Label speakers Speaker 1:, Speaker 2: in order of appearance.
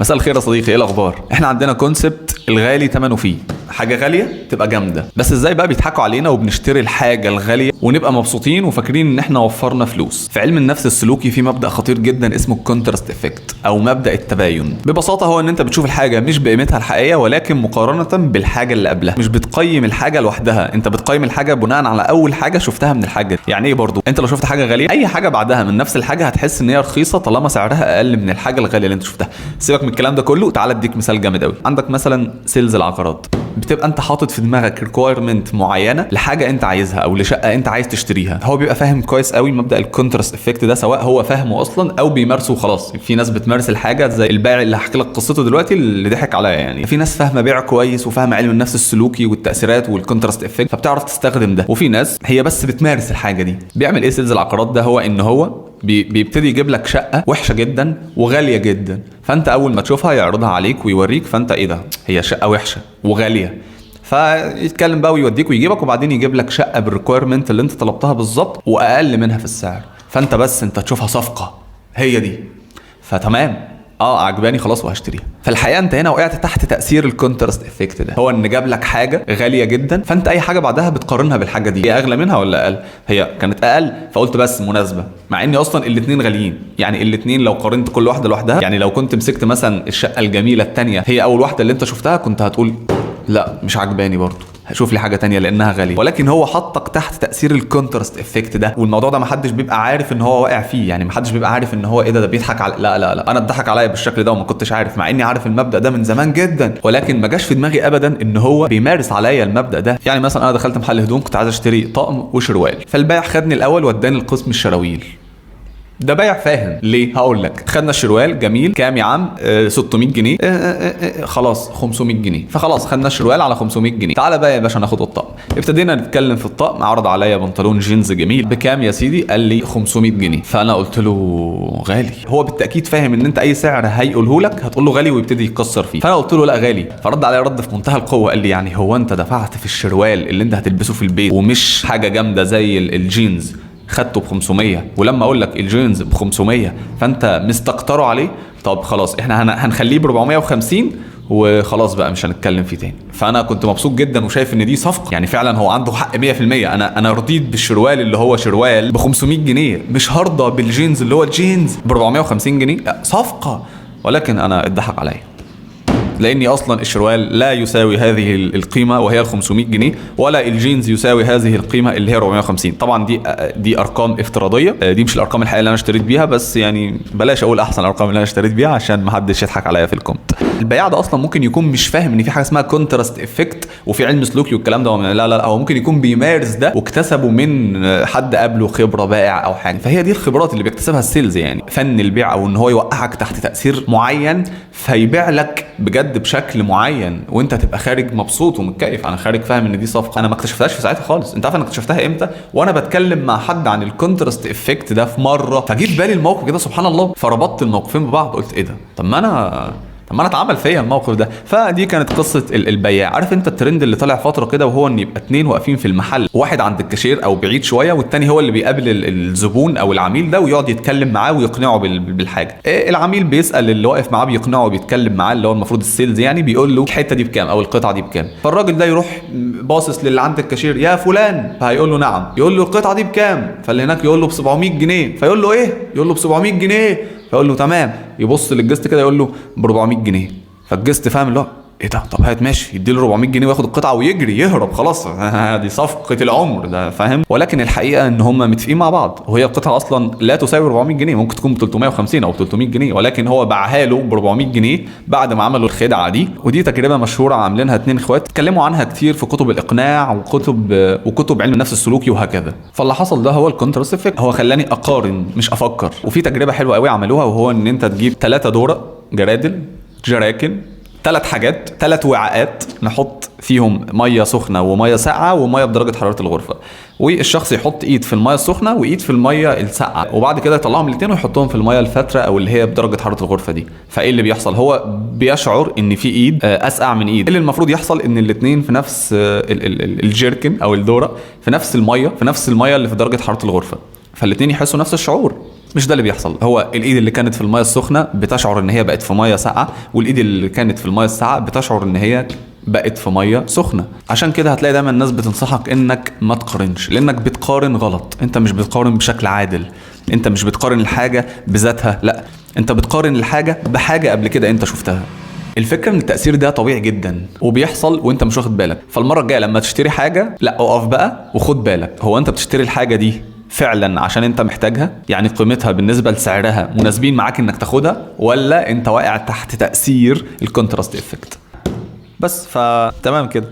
Speaker 1: مساء الخير يا صديقي، ايه الاخبار؟ احنا عندنا كونسبت الغالي ثمنه فيه. حاجه غاليه تبقى جامده، بس ازاي بقى بيضحكوا علينا وبنشتري الحاجه الغاليه ونبقى مبسوطين وفاكرين ان احنا وفرنا فلوس؟ في علم النفس السلوكي في مبدا خطير جدا اسمه الكونتراست افكت او مبدا التباين. ببساطه هو ان انت بتشوف الحاجه مش بقيمتها الحقيقيه ولكن مقارنه بالحاجه اللي قبلها. مش بتقيم الحاجه لوحدها، انت بتقيم الحاجه بناء على اول حاجه شفتها من الحاجه. يعني ايه برضو؟ انت لو شفت حاجه غاليه اي حاجه بعدها من نفس الحاجه هتحس ان هي رخيصه طالما سعرها اقل من الحاجه الغاليه اللي انت شفتها. سيبك من الكلام ده كله، تعال اديك مثال جامد قوي. عندك مثلا سيلز العقارات، بتبقى انت حاطط في دماغك ريكويرمنت معينه لحاجه انت عايزها او لشقه انت عايز تشتريها. هو بيبقى فاهم كويس قوي مبدا الكونتراست افكت ده، سواء هو فاهمه اصلا او بيمارسه وخلاص. في ناس بتمارس الحاجه زي البائع اللي هحكي لك قصته دلوقتي اللي ضحك عليا. يعني في ناس فاهمه بيع كويس وفاهمه علم النفس السلوكي والتاثيرات والكونتراست افكت فبتعرف تستخدم ده، وفي ناس هي بس بتمارس الحاجه دي. بيعمل ايه سيلز العقارات ده؟ هو ان هو بيبتدي يجيب لك شقه وحشه جدا وغاليه جدا، فانت اول ما تشوفها يعرضها عليك ويوريك، فانت ايه ده؟ هي شقه وحشه وغاليه، فيتكلم بقى ويوديك ويجيبك، وبعدين يجيب لك شقه بالريكويرمنت اللي انت طلبتها بالظبط واقل منها في السعر، فانت بس انت تشوفها صفقه هي دي، فتمام عجباني خلاص وهشتريها. فالحقيقه انت هنا وقعت تحت تاثير الكونتراست افكت ده. هو ان جاب لك حاجه غاليه جدا، فانت اي حاجه بعدها بتقارنها بالحاجه دي، هي اغلى منها ولا اقل؟ هي كانت اقل فقلت بس مناسبه، مع ان اصلا الاثنين غاليين. يعني الاثنين لو قارنت كل واحده لوحدها، يعني لو كنت مسكت مثلا الشقه الجميله الثانيه هي اول واحده اللي انت شفتها، كنت هتقول لا مش عجباني برضه، هشوف لي حاجه تانية لانها غاليه. ولكن هو حطك تحت تاثير الكونتراست افكت ده، والموضوع ده محدش بيبقى عارف ان هو واقع فيه. يعني محدش بيبقى عارف ان هو ايه ده بيضحك على لا انا اتضحك عليا بالشكل ده وما كنتش عارف، مع اني عارف المبدا ده من زمان جدا، ولكن ما جاش في دماغي ابدا ان هو بيمارس عليا المبدا ده. يعني مثلا انا دخلت محل هدوم كنت عايز اشتري طقم وشروال، فالبائع خدني الاول وداني القسم الشراويل. ده بايع فاهم. ليه؟ هقول لك. خدنا الشروال جميل، كام يا عم؟ 600 جنيه. خلاص 500 جنيه. فخلاص خدنا الشروال على 500 جنيه. تعالى بقى يا باشا ناخد الطقم. ابتدينا نتكلم في الطقم، عرض عليا بنطلون جينز جميل بكام يا سيدي؟ قال لي 500 جنيه. فانا قلت له غالي. هو بالتاكيد فاهم ان انت اي سعر هيقوله لك هتقول له غالي ويبتدي يكسر فيه. فانا قلت له لا غالي. فرد عليا رد في منتهى القوه، قال لي يعني هو انت دفعت في الشروال اللي انت هتلبسه في البيت ومش حاجه جامده زي الجينز خدته ب500، ولما اقول لك الجينز ب500 فانت مستكتره عليه؟ طب خلاص احنا هنخليه ب450 وخلاص بقى مش هنتكلم فيه تاني. فانا كنت مبسوط جدا وشايف ان دي صفقه، يعني فعلا هو عنده حق 100%. انا رضيت بالشروال اللي هو شروال ب500 جنيه، مش هرضى بالجينز اللي هو الجينز ب450 جنيه. صفقه، ولكن انا اتضحك عليا لاني اصلا الشروال لا يساوي هذه القيمه وهي ال 500 جنيه، ولا الجينز يساوي هذه القيمه اللي هي 450. طبعا دي ارقام افتراضيه، دي مش الارقام الحقيقيه اللي انا اشتريت بيها، بس يعني بلاش اقول احسن الارقام اللي انا اشتريت بيها عشان ما حدش يضحك عليا في الكومنت. البياع ده اصلا ممكن يكون مش فاهم ان في حاجه اسمها كونتراست افكت وفي علم سلوكي والكلام ده. لا هو ممكن يكون بيمارس ده واكتسبه من حد قبله خبره بائع او حاجه. فهي دي الخبرات اللي بيكتسبها السيلز، يعني فن البيع، او ان هو يوقعك تحت تاثير معين فيبيع لك بجد بشكل معين وانت تبقى خارج مبسوط ومتكيف. انا خارج فاهم ان دي صفقه. انا ما اكتشفتهاش في ساعتها خالص. انت عارف انا اكتشفتها امتى؟ وانا بتكلم مع حد عن الكونتراست افكت ده في مره، فجيت بالي الموقف كده سبحان الله، فربطت الموقفين ببعض. قلت ايه ده؟ طب ما انا اتعمل فيا الموقف ده. فدي كانت قصه البياع. عارف انت الترند اللي طالع فتره كده، وهو ان يبقى اتنين واقفين في المحل، واحد عند الكاشير او بعيد شويه والتاني هو اللي بيقابل الزبون او العميل ده ويقعد يتكلم معاه ويقنعه بالحاجه. العميل بيسال اللي واقف معاه بيقنعه بيتكلم معاه اللي هو المفروض السيلز، يعني بيقول له الحته دي بكام او القطعه دي بكام. فالراجل ده يروح باصص للي عند الكاشير، يا فلان، فهيقول له نعم. يقول له القطعه دي بكام؟ فاللي هناك يقول له ب 700 جنيه. فيقول له ايه؟ يقول له ب 700 جنيه. فيقول له تمام. يبص للجست كده يقول له ب 400 جنيه. فالجست فاهم اللي هو ايه ده؟ طب هات ماشي، يديله 400 جنيه وياخد القطعه ويجري يهرب خلاص. دي صفقه العمر ده، فاهم؟ ولكن الحقيقه ان هم متفقين مع بعض، وهي القطعه اصلا لا تساوي 400 جنيه، ممكن تكون ب 350 او 300 جنيه، ولكن هو باعها له ب 400 جنيه بعد ما عملوا الخدعه دي. ودي تجربه مشهوره عاملينها اتنين اخوات اتكلموا عنها كتير في كتب الاقناع وكتب علم النفس السلوكي وهكذا. فاللي حصل ده هو الكونتراست افكت. هو خلاني اقارن مش افكر. وفي تجربه حلوه قوي عملوها، وهو ان انت تجيب 3 دورق جرادل جراكن، 3 حاجات، 3 وعاءات نحط فيهم ميه سخنه وميه ساقعه وميه بدرجه حراره الغرفه، والشخص يحط ايد في الميه السخنه وايد في الميه الساقعه، وبعد كده يطلعهم الاثنين ويحطهم في الميه الفتره او اللي هي بدرجه حراره الغرفه دي. فايه اللي بيحصل؟ هو بيشعر ان في ايد اسقع من ايد. اللي المفروض يحصل ان الاثنين في نفس الجيركن او الدوره في نفس الميه اللي في درجه حراره الغرفه، فالاثنين يحسوا نفس الشعور. مش ده اللي بيحصل. هو الايد اللي كانت في الميه السخنه بتشعر ان هي بقت في ميه ساقعه، والايد اللي كانت في الميه الساقعه بتشعر ان هي بقت في ميه سخنه. عشان كده هتلاقي دايما الناس بتنصحك انك ما تقارنش، لانك بتقارن غلط. انت مش بتقارن بشكل عادل، انت مش بتقارن الحاجه بذاتها، لا، انت بتقارن الحاجه بحاجه قبل كده انت شفتها. الفكره ان التاثير ده طبيعي جدا وبيحصل وانت مش واخد بالك. فالمره الجايه لما تشتري حاجه، لا، اقف بقى وخد بالك، هو انت بتشتري الحاجه دي فعلا عشان انت محتاجها؟ يعني قيمتها بالنسبه لسعرها مناسبين معاك انك تاخدها، ولا انت واقع تحت تاثير الكونتراست افكت؟ بس فتمام كده.